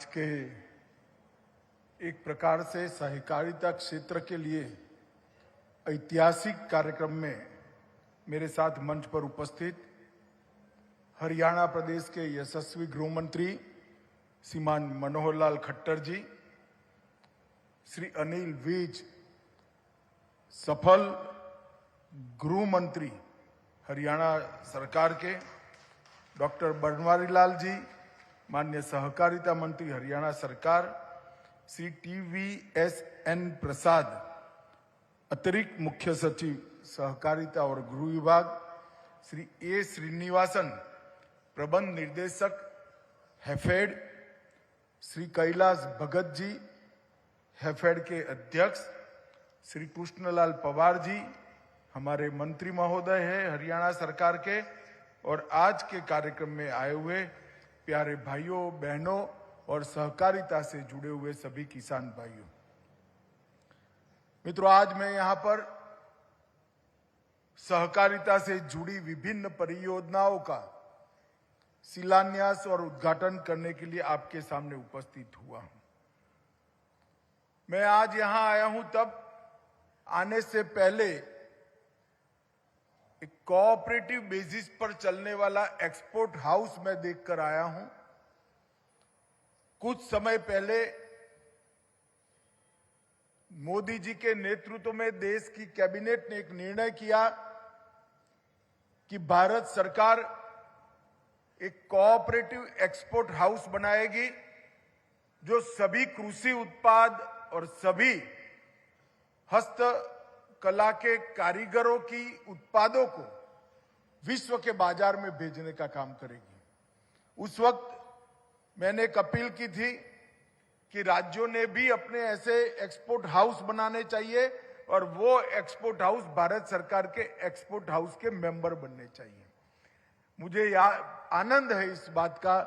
आज के एक प्रकार से सहकारिता क्षेत्र के लिए ऐतिहासिक कार्यक्रम में मेरे साथ मंच पर उपस्थित हरियाणा प्रदेश के यशस्वी गृह मंत्री श्रीमान मनोहर लाल खट्टर जी, श्री अनिल विज सफल गृह मंत्री हरियाणा सरकार के, डॉक्टर बनवारी लाल जी माननीय सहकारिता मंत्री हरियाणा सरकार, श्री TVSN प्रसाद अतिरिक्त मुख्य सचिव सहकारिता और गृह विभाग, श्री A श्रीनिवासन प्रबंध निर्देशक हैफेड, श्री कैलाश भगत जी हैफेड के अध्यक्ष, श्री कृष्णलाल पवार जी हमारे मंत्री महोदय हैं हरियाणा सरकार के, और आज के कार्यक्रम में आए हुए प्यारे भाइयों बहनों और सहकारिता से जुड़े हुए सभी किसान भाइयों। मित्रों, आज मैं यहां पर सहकारिता से जुड़ी विभिन्न परियोजनाओं का शिलान्यास और उद्घाटन करने के लिए आपके सामने उपस्थित हुआ हूं। मैं आज यहां आया हूं तब आने से पहले एक कोऑपरेटिव बेसिस पर चलने वाला एक्सपोर्ट हाउस मैं देखकर आया हूं। कुछ समय पहले मोदी जी के नेतृत्व में देश की कैबिनेट ने एक निर्णय किया कि भारत सरकार एक कोऑपरेटिव एक्सपोर्ट हाउस बनाएगी जो सभी कृषि उत्पाद और सभी हस्तकला के कारीगरों की उत्पादों को विश्व के बाजार में भेजने का काम करेगी। उस वक्त मैंने एक अपील की थी कि राज्यों ने भी अपने ऐसे एक्सपोर्ट हाउस बनाने चाहिए और वो एक्सपोर्ट हाउस भारत सरकार के एक्सपोर्ट हाउस के मेंबर बनने चाहिए। मुझे आनंद है इस बात का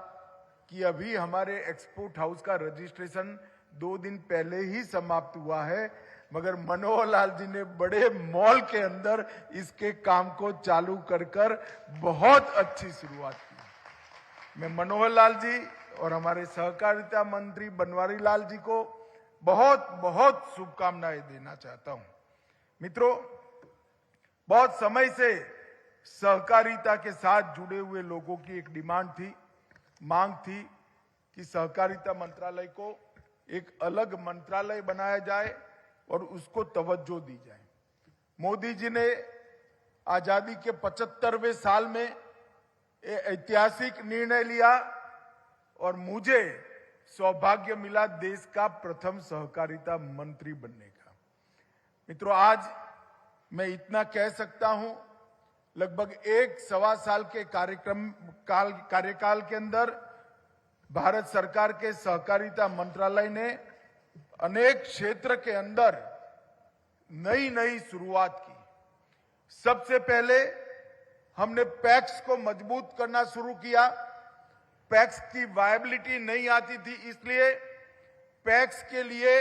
कि अभी हमारे एक्सपोर्ट हाउस का रजिस्ट्रेशन 2 दिन पहले ही समाप्त हुआ है, मगर मनोहर लाल जी ने बड़े मॉल के अंदर इसके काम को चालू कर बहुत अच्छी शुरुआत की। मैं मनोहर लाल जी और हमारे सहकारिता मंत्री बनवारी लाल जी को बहुत बहुत शुभकामनाएं देना चाहता हूं। मित्रों, बहुत समय से सहकारिता के साथ जुड़े हुए लोगों की एक मांग थी कि सहकारिता मंत्रालय को एक अलग मंत्रालय बनाया जाए और उसको तवज्जो दी जाए। मोदी जी ने आजादी के 75वें साल में ऐतिहासिक निर्णय लिया और मुझे सौभाग्य मिला देश का प्रथम सहकारिता मंत्री बनने का। मित्रों, आज मैं इतना कह सकता हूं, लगभग 1-1.25 साल के कार्यकाल के अंदर भारत सरकार के सहकारिता मंत्रालय ने अनेक क्षेत्र के अंदर नई शुरुआत की। सबसे पहले हमने पैक्स को मजबूत करना शुरू किया। पैक्स की वायबिलिटी नहीं आती थी, इसलिए पैक्स के लिए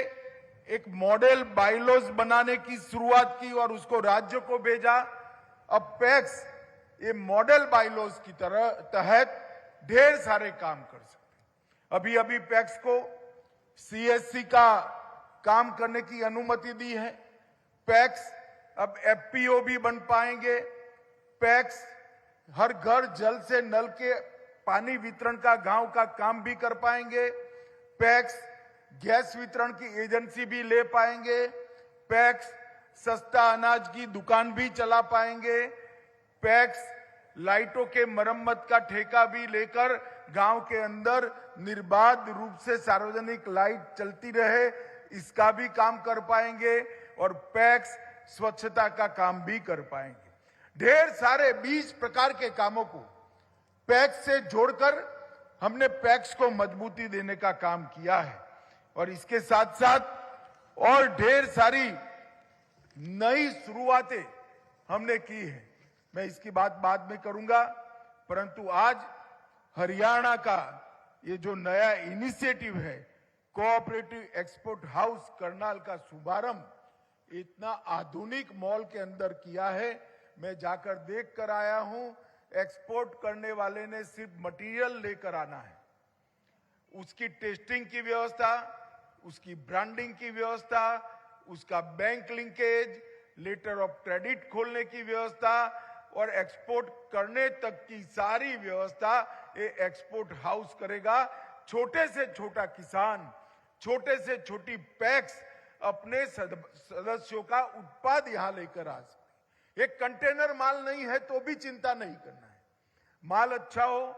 एक मॉडल बायलॉज बनाने की शुरुआत की और उसको राज्यों को भेजा। अब पैक्स ये मॉडल बायलॉज की तहत ढेर सारे काम कर सकते हैं। अभी पैक्स को CSC का काम करने की अनुमति दी है। पैक्स अब FPO भी बन पाएंगे। पैक्स हर घर जल से नल के पानी वितरण का गांव का काम भी कर पाएंगे। पैक्स गैस वितरण की एजेंसी भी ले पाएंगे। पैक्स सस्ता अनाज की दुकान भी चला पाएंगे। पैक्स लाइटों के मरम्मत का ठेका भी लेकर गांव के अंदर निर्बाध रूप से सार्वजनिक लाइट चलती रहे, इसका भी काम कर पाएंगे। और पैक्स स्वच्छता का काम भी कर पाएंगे। ढेर सारे 20 प्रकार के कामों को पैक्स से जोड़कर हमने पैक्स को मजबूती देने का काम किया है और इसके साथ साथ और ढेर सारी नई शुरुआतें हमने की है। मैं इसकी बात बाद में करूंगा, परंतु आज हरियाणा का ये जो नया इनिशिएटिव है कोऑपरेटिव एक्सपोर्ट हाउस करनाल का शुभारंभ इतना आधुनिक मॉल के अंदर किया है। मैं जाकर देख कर आया हूं। एक्सपोर्ट करने वाले ने सिर्फ मटेरियल लेकर आना है, उसकी टेस्टिंग की व्यवस्था, उसकी ब्रांडिंग की व्यवस्था, उसका bank linkage, letter of credit खोलने की व्यवस्था और एक्सपोर्ट करने तक की सारी व्यवस्था ये एक्सपोर्ट हाउस करेगा। छोटे से छोटा किसान, छोटे से छोटी पैक्स अपने सदस्यों का उत्पाद यहां लेकर आ सकते। एक कंटेनर माल नहीं है तो भी चिंता नहीं करना है, माल अच्छा हो,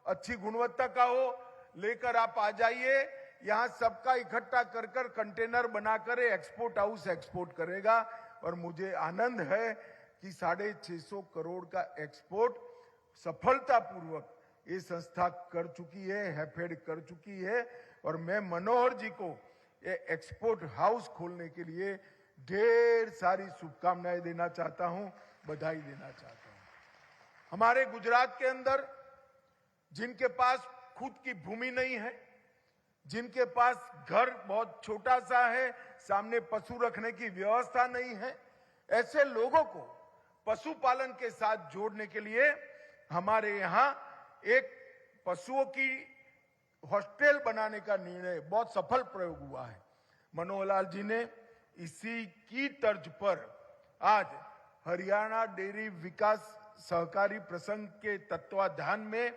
अच्छी गुणवत्ता का हो, लेकर आप आ जाइए। यहां सबका इकट्ठा कर कर कंटेनर बनाकर एक्सपोर्ट हाउस एक्सपोर्ट करेगा। और मुझे आनंद है कि 650 करोड़ का एक्सपोर्ट सफलतापूर्वक ये संस्था कर चुकी है, हैफेड कर चुकी है। और मैं मनोहर जी को ये एक्सपोर्ट हाउस खोलने के लिए ढेर सारी शुभकामनाएं देना चाहता हूं, बधाई देना चाहता हूं। हमारे गुजरात के अंदर जिनके पास खुद की भूमि नहीं है, जिनके पास घर बहुत छोटा सा है, सामने पशु रखने की व्यवस्था नहीं है, ऐसे लोगों को पशुपालन के साथ जोड़ने के लिए हमारे यहां एक पशुओं की हॉस्टल बनाने का निर्णय बहुत सफल प्रयोग हुआ है। मनोहर लाल जी ने इसी की तर्ज पर आज हरियाणा डेयरी विकास सहकारी प्रसंघ के तत्वाधान में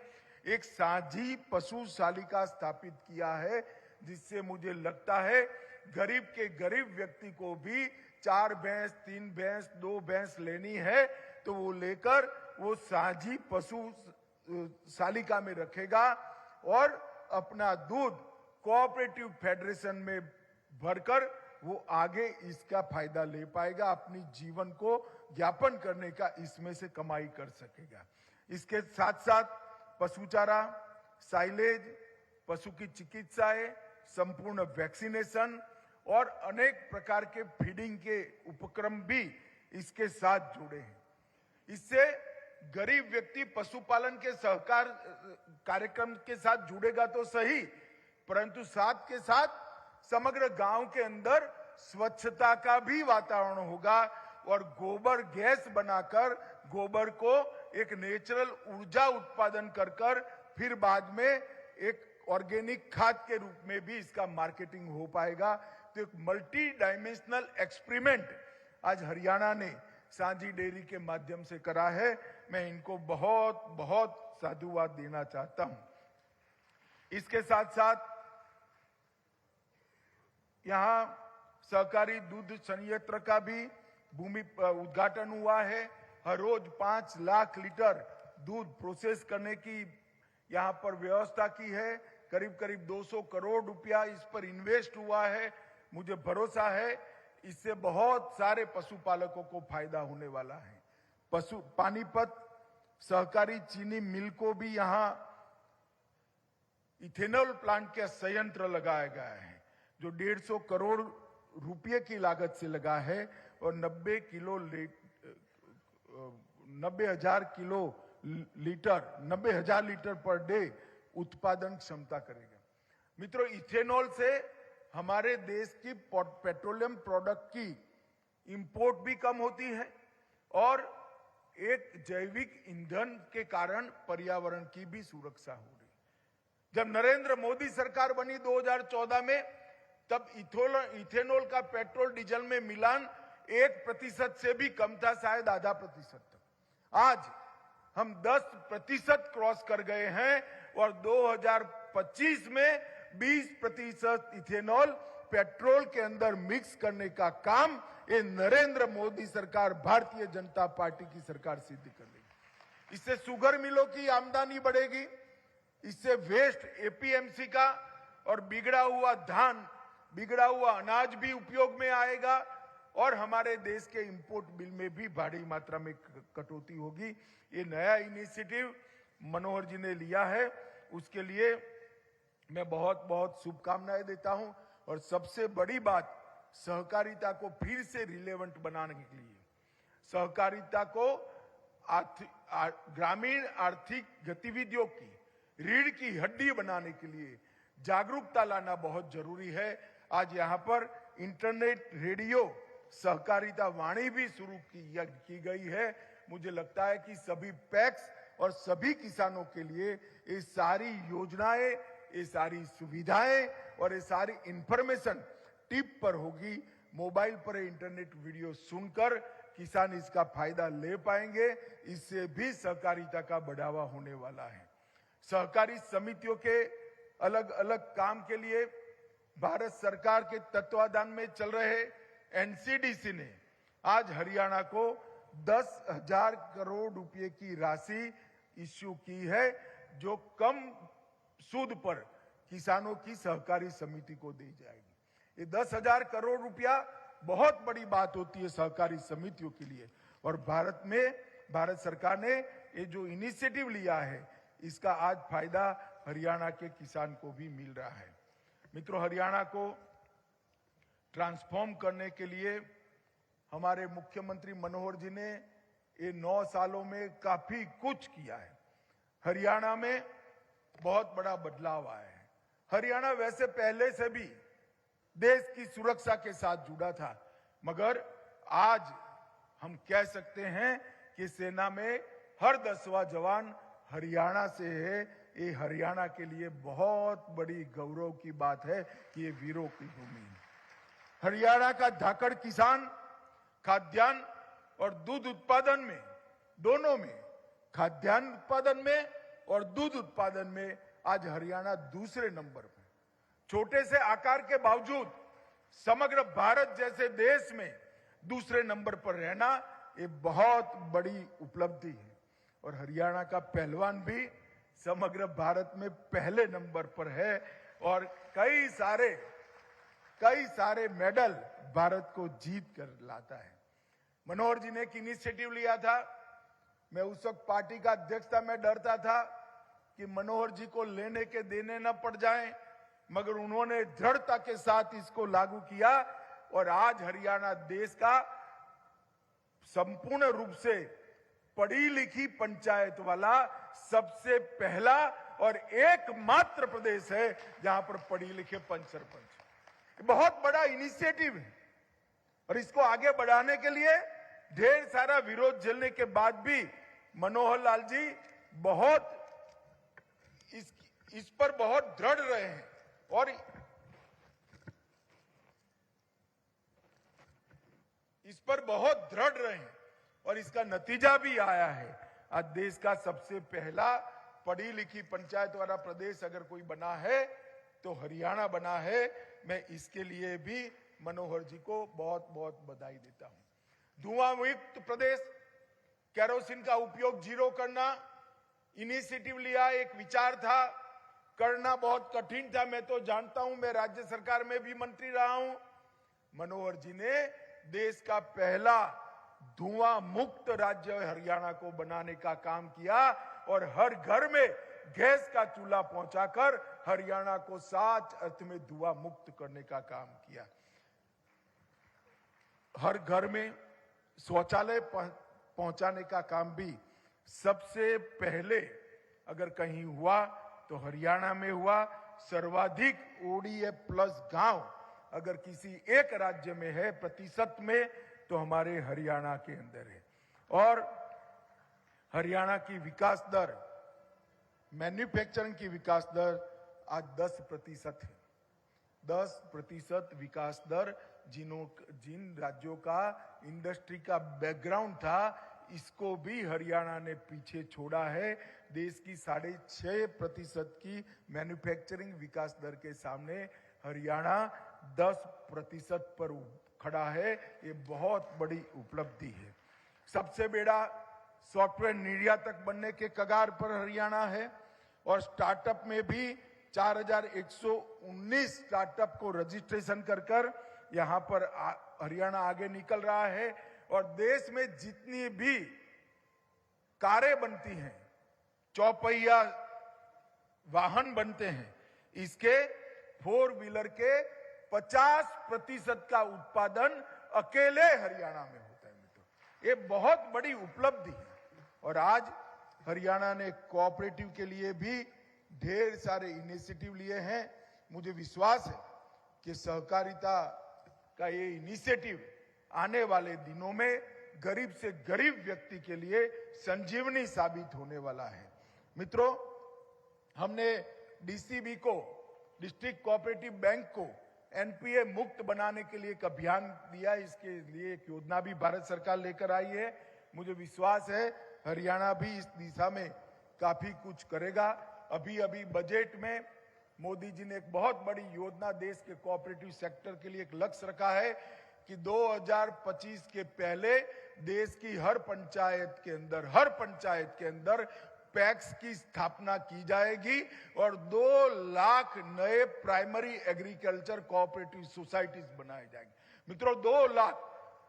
एक साझी पशुशालिका स्थापित किया है, जिससे मुझे लगता है गरीब के गरीब व्यक्ति को भी 4 भैंस, 3 भैंस, 2 भैंस लेनी है तो वो लेकर वो साझी पशुशालिका में रखेगा और अपना दूध कोऑपरेटिव फेडरेशन में भरकर वो आगे इसका फायदा ले पाएगा, अपनी जीवन को यापन करने का इसमें से कमाई कर सकेगा। इसके साथ साथ पशु चारा, साइलेज, पशु की चिकित्साएं, संपूर्ण वैक्सीनेशन और अनेक प्रकार के फीडिंग के उपक्रम भी इसके साथ जुड़े हैं। इससे गरीब व्यक्ति पशुपालन के सहकार कार्यक्रम के साथ जुड़ेगा तो सही, परंतु साथ के साथ समग्र गांव के अंदर स्वच्छता का भी वातावरण होगा और गोबर गैस बनाकर गोबर को एक नेचुरल ऊर्जा उत्पादन कर कर फिर बाद में एक ऑर्गेनिक खाद के रूप में भी इसका मार्केटिंग हो पाएगा। तो एक मल्टी डायमेंशनल एक्सपेरिमेंट आज हरियाणा ने सांझी डेयरी के माध्यम से करा है। मैं इनको बहुत बहुत साधुवाद देना चाहता हूं। इसके साथ साथ यहां सहकारी दूध संयंत्र का भी भूमि उद्घाटन हुआ है। हर रोज 5 लाख लीटर दूध प्रोसेस करने की यहां पर व्यवस्था की है। करीब करीब 200 करोड़ रुपया इस पर इन्वेस्ट हुआ है। मुझे भरोसा है इससे बहुत सारे पशुपालकों को फायदा होने वाला है। पानीपत सहकारी चीनी मिल को भी यहां इथेनॉल प्लांट का संयंत्र लगाया गया है जो 150 करोड़ रुपये की लागत से लगा है और 90,000 लीटर पर डे उत्पादन क्षमता करेगा। मित्रों, इथेनॉल से हमारे देश की पेट्रोलियम प्रोडक्ट की इंपोर्ट भी कम होती है और एक जैविक ईंधन के कारण पर्यावरण की भी सुरक्षा हो रही। जब नरेंद्र मोदी सरकार बनी 2014 में, तब इथेनॉल का पेट्रोल डीजल में मिलान 1% से भी कम था, शायद आधा प्रतिशत तक। आज हम 10% क्रॉस कर गए हैं और 2025 में 20% इथेनॉल पेट्रोल के अंदर मिक्स करने का काम ये नरेंद्र मोदी सरकार, भारतीय जनता पार्टी की सरकार सिद्ध कर लेगी। इससे शुगर मिलों की आमदनी बढ़ेगी, इससे वेस्ट एपीएमसी का और बिगड़ा हुआ धान, बिगड़ा हुआ अनाज भी उपयोग में आएगा और हमारे देश के इंपोर्ट बिल में भी भारी मात्रा में कटौती होगी। ये नया इनिशिएटिव मनोहर जी ने लिया है, उसके लिए मैं बहुत बहुत शुभकामनाएं देता हूं। और सबसे बड़ी बात, सहकारिता को फिर से रिलेवेंट बनाने के लिए, सहकारिता को ग्रामीण आर्थिक गतिविधियों की रीढ़ की हड्डी बनाने के लिए जागरूकता लाना बहुत जरूरी है। आज यहां पर इंटरनेट रेडियो सहकारिता वाणी भी शुरू की गई है। मुझे लगता है कि सभी पैक्स और सभी किसानों के लिए ये सारी योजनाएं ये सारी सुविधाएं और ये सारी इंफॉर्मेशन टिप पर होगी। मोबाइल पर इंटरनेट वीडियो सुनकर किसान इसका फायदा ले पाएंगे। इससे भी सहकारिता का बढ़ावा होने वाला है। सहकारी समितियों के अलग अलग काम के लिए भारत सरकार के तत्वाधान में चल रहे एनसीडीसी ने आज हरियाणा को 10,000 करोड़ रुपए की राशि इश्यू की है, जो कम सूद पर किसानों की सहकारी समिति को दी जाएगी। ये 10,000 करोड़ रुपया बहुत बड़ी बात होती है सहकारी समितियों के लिए, और भारत सरकार ने ये जो इनिशिएटिव लिया है इसका आज फायदा हरियाणा के किसान को भी मिल रहा है। मित्रों, हरियाणा को ट्रांसफॉर्म करने के लिए हमारे मुख्यमंत्री मनोहर जी ने ये 9 सालों में काफी कुछ किया है। हरियाणा में बहुत बड़ा बदलाव आया है। हरियाणा वैसे पहले से भी देश की सुरक्षा के साथ जुड़ा था, मगर आज हम कह सकते हैं कि सेना में हर 10वां जवान हरियाणा से है। ये हरियाणा के लिए बहुत बड़ी गौरव की बात है कि ये वीरों की भूमि है। हरियाणा का धाकड़ किसान खाद्यान्न और दूध उत्पादन में, दोनों में, खाद्यान्न उत्पादन में और दूध उत्पादन में आज हरियाणा दूसरे नंबर पर। छोटे से आकार के बावजूद समग्र भारत जैसे देश में दूसरे नंबर पर रहना ये बहुत बड़ी उपलब्धि है। और हरियाणा का पहलवान भी समग्र भारत में पहले नंबर पर है और कई सारे मेडल भारत को जीत कर लाता है। मनोहर जी ने एक इनिशिएटिव लिया था। मैं उस वक्त पार्टी का अध्यक्ष था। मैं डरता था कि मनोहर जी को लेने के देने न पड़ जाएं, मगर उन्होंने दृढ़ता के साथ इसको लागू किया और आज हरियाणा देश का संपूर्ण रूप से पढ़ी लिखी पंचायत वाला सबसे पहला और एकमात्र प्रदेश है जहां पर पढ़ी लिखे पंच सरपंच। बहुत बड़ा इनिशिएटिव है और इसको आगे बढ़ाने के लिए ढेर सारा विरोध झेलने के बाद भी मनोहर लाल जी इस पर बहुत दृढ़ रहे हैं और इस पर बहुत दृढ़ रहे हैं और इसका नतीजा भी आया है। आज देश का सबसे पहला पढ़ी लिखी पंचायत वाला प्रदेश अगर कोई बना है तो हरियाणा बना है। मैं इसके लिए भी मनोहर जी को बहुत बहुत बधाई देता हूं। धुआं मुक्त प्रदेश, केरोसिन का उपयोग जीरो करना इनिशिएटिव लिया, एक विचार था, करना बहुत कठिन था। मैं तो जानता हूं, मैं राज्य सरकार में भी मंत्री रहा हूं। मनोहर जी ने देश का पहला धुआं मुक्त राज्य हरियाणा को बनाने का काम किया और हर घर में गैस का चूल्हा पहुंचाकर हरियाणा को सच अर्थ में धुआं मुक्त करने का काम किया। हर घर में शौचालय पहुंचाने का काम भी सबसे पहले अगर कहीं हुआ तो हरियाणा में हुआ। सर्वाधिक ओडीएफ प्लस गांव अगर किसी एक राज्य में है प्रतिशत में तो हमारे हरियाणा के अंदर है। और हरियाणा की विकास दर, मैन्युफैक्चरिंग की विकास दर आज 10% है। 10% विकास दर जिन राज्यों का इंडस्ट्री का बैकग्राउंड था इसको भी हरियाणा ने पीछे छोड़ा है। देश की 6.5% की मैन्युफैक्चरिंग विकास दर के सामने हरियाणा 10% पर खड़ा है। ये बहुत बड़ी उपलब्धि है। सबसे बड़ा सॉफ्टवेयर निर्यातक बनने के कगार पर हरियाणा है और स्टार्टअप में भी 4,119 स्टार्टअप को रजिस्ट्रेशन कर यहां पर हरियाणा आगे निकल रहा है। और देश में जितनी भी कारें बनती हैं, चौपहिया वाहन बनते हैं, इसके 4 व्हीलर के 50% का उत्पादन अकेले हरियाणा में होता है। मित्रों, ये बहुत बड़ी उपलब्धि है। और आज हरियाणा ने कोऑपरेटिव के लिए भी ढेर सारे इनिशिएटिव लिए हैं। मुझे विश्वास है कि सहकारिता का ये इनिशिएटिव आने वाले दिनों में गरीब से गरीब व्यक्ति के लिए संजीवनी साबित होने वाला है। मित्रों, हमने डीसीबी को, डिस्ट्रिक्ट कोऑपरेटिव बैंक को एनपीए मुक्त बनाने के लिए एक अभियान दिया। इसके लिए एक योजना भी भारत सरकार लेकर आई है। मुझे विश्वास है हरियाणा भी इस दिशा में काफी कुछ करेगा। अभी अभी बजट में मोदी जी ने एक बहुत बड़ी योजना देश के कोऑपरेटिव सेक्टर के लिए एक लक्ष्य रखा है कि 2025 के पहले देश की हर पंचायत के अंदर पैक्स की स्थापना की जाएगी और 2 लाख नए प्राइमरी एग्रीकल्चर कोऑपरेटिव सोसाइटीज बनाए जाएंगे। मित्रों, 2 लाख,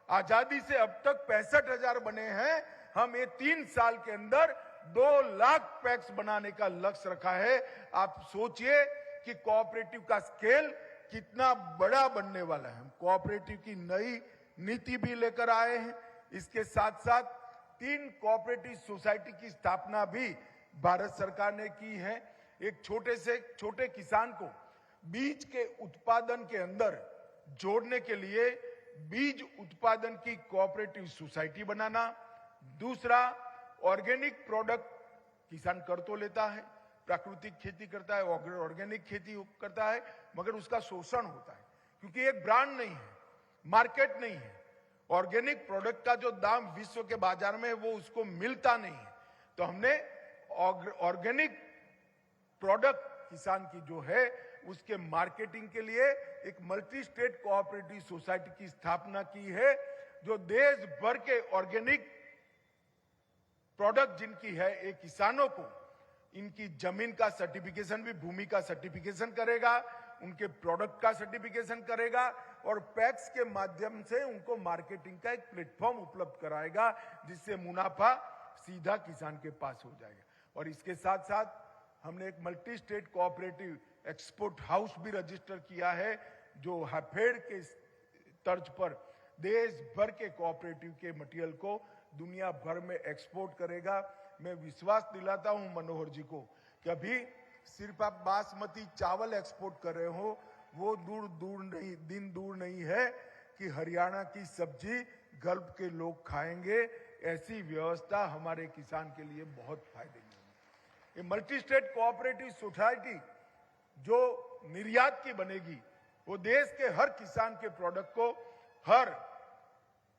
आजादी से अब तक 65,000 बने हैं। हम ये 3 साल के अंदर 2 लाख पैक्स बनाने का लक्ष्य रखा है। आप सोचिए कि कोऑपरेटिव का स्केल कितना बड़ा बनने वाला है। हम कोऑपरेटिव की नई नीति भी लेकर आए हैं। इसके साथ साथ 3 कोऑपरेटिव सोसाइटी की स्थापना भी भारत सरकार ने की है। एक छोटे से छोटे किसान को बीज के उत्पादन के अंदर जोड़ने के लिए बीज उत्पादन की कोऑपरेटिव सोसाइटी बनाना। दूसरा, ऑर्गेनिक प्रोडक्ट किसान कर तो लेता है, प्राकृतिक खेती करता है, ऑर्गेनिक खेती करता है, मगर उसका शोषण होता है क्योंकि एक ब्रांड नहीं है, मार्केट नहीं है। ऑर्गेनिक प्रोडक्ट का जो दाम विश्व के बाजार में वो उसको मिलता नहीं है। तो हमने ऑर्गेनिक प्रोडक्ट किसान की जो है उसके मार्केटिंग के लिए एक मल्टी स्टेट कोऑपरेटिव सोसाइटी की स्थापना की है, जो देश भर के ऑर्गेनिक प्रोडक्ट जिनकी है, एक किसानों को इनकी जमीन का सर्टिफिकेशन भी, भूमि का सर्टिफिकेशन करेगा, उनके प्रोडक्ट का सर्टिफिकेशन करेगा और पैक्स के माध्यम से उनको मार्केटिंग का एक प्लेटफॉर्म उपलब्ध कराएगा, जिससे मुनाफा सीधा किसान के पास हो जाएगा। और इसके साथ साथ हमने एक multi state cooperative export house भी रजिस्टर किया है, जो हैफेड के तर्ज पर देश भर के कोऑपरेटिव के मटेरियल को दुनिया भर में एक्सपोर्ट करेगा। मैं विश्वास दिलाता हूं मनोहर जी को कि अभी सिर्फ आप बासमती चावल एक्सपोर्ट कर रहे हो, वो दिन दूर नहीं है कि हरियाणा की सब्जी गल्फ के लोग खाएंगे। ऐसी व्यवस्था हमारे किसान के लिए बहुत फायदेमंद है। ये मल्टी स्टेट कोऑपरेटिव सोसाइटी जो निर्यात की बनेगी, वो देश के हर किसान के प्रोडक्ट को, हर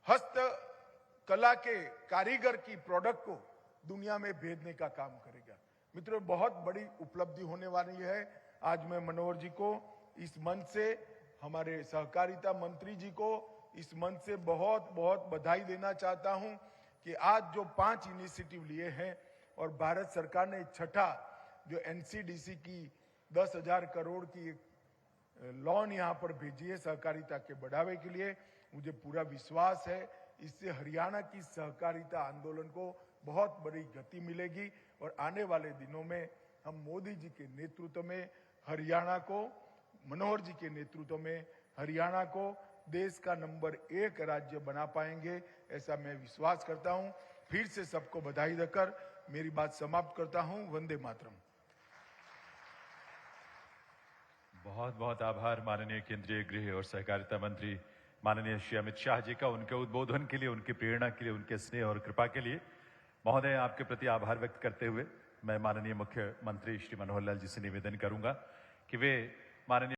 हस्तकला के कारीगर की प्रोडक्ट को दुनिया में भेजने का काम करेगा। मित्रों, बहुत बड़ी उपलब्धि होने वाली है। आज मैं मनोहर जी को इस मंच से, हमारे सहकारिता मंत्री जी को इस मंच से बहुत बहुत बधाई देना चाहता हूं कि आज जो 5 इनिशिएटिव लिए हैं और भारत सरकार ने छठा जो एनसीडीसी की 10,000 करोड़ की लोन यहां पर भेजी है सहकारिता के बढ़ावे के लिए, मुझे पूरा विश्वास है इससे हरियाणा की सहकारिता आंदोलन को बहुत बड़ी गति मिलेगी और आने वाले दिनों में हम मोदी जी के नेतृत्व में हरियाणा को, मनोहर जी के नेतृत्व में हरियाणा को देश का नंबर 1 राज्य बना पाएंगे, ऐसा मैं विश्वास करता हूं। फिर से सबको बधाई देकर मेरी बात समाप्त करता हूं। वंदे मातरम। बहुत बहुत आभार माननीय केंद्रीय गृह और सहकारिता मंत्री माननीय श्री अमित शाह जी का, उनके उद्बोधन के लिए, उनकी प्रेरणा के लिए, उनके स्नेह और कृपा के लिए। महोदय, आपके प्रति आभार व्यक्त करते हुए मैं माननीय मुख्यमंत्री श्री मनोहर लाल जी से निवेदन करूंगा कि वे माननीय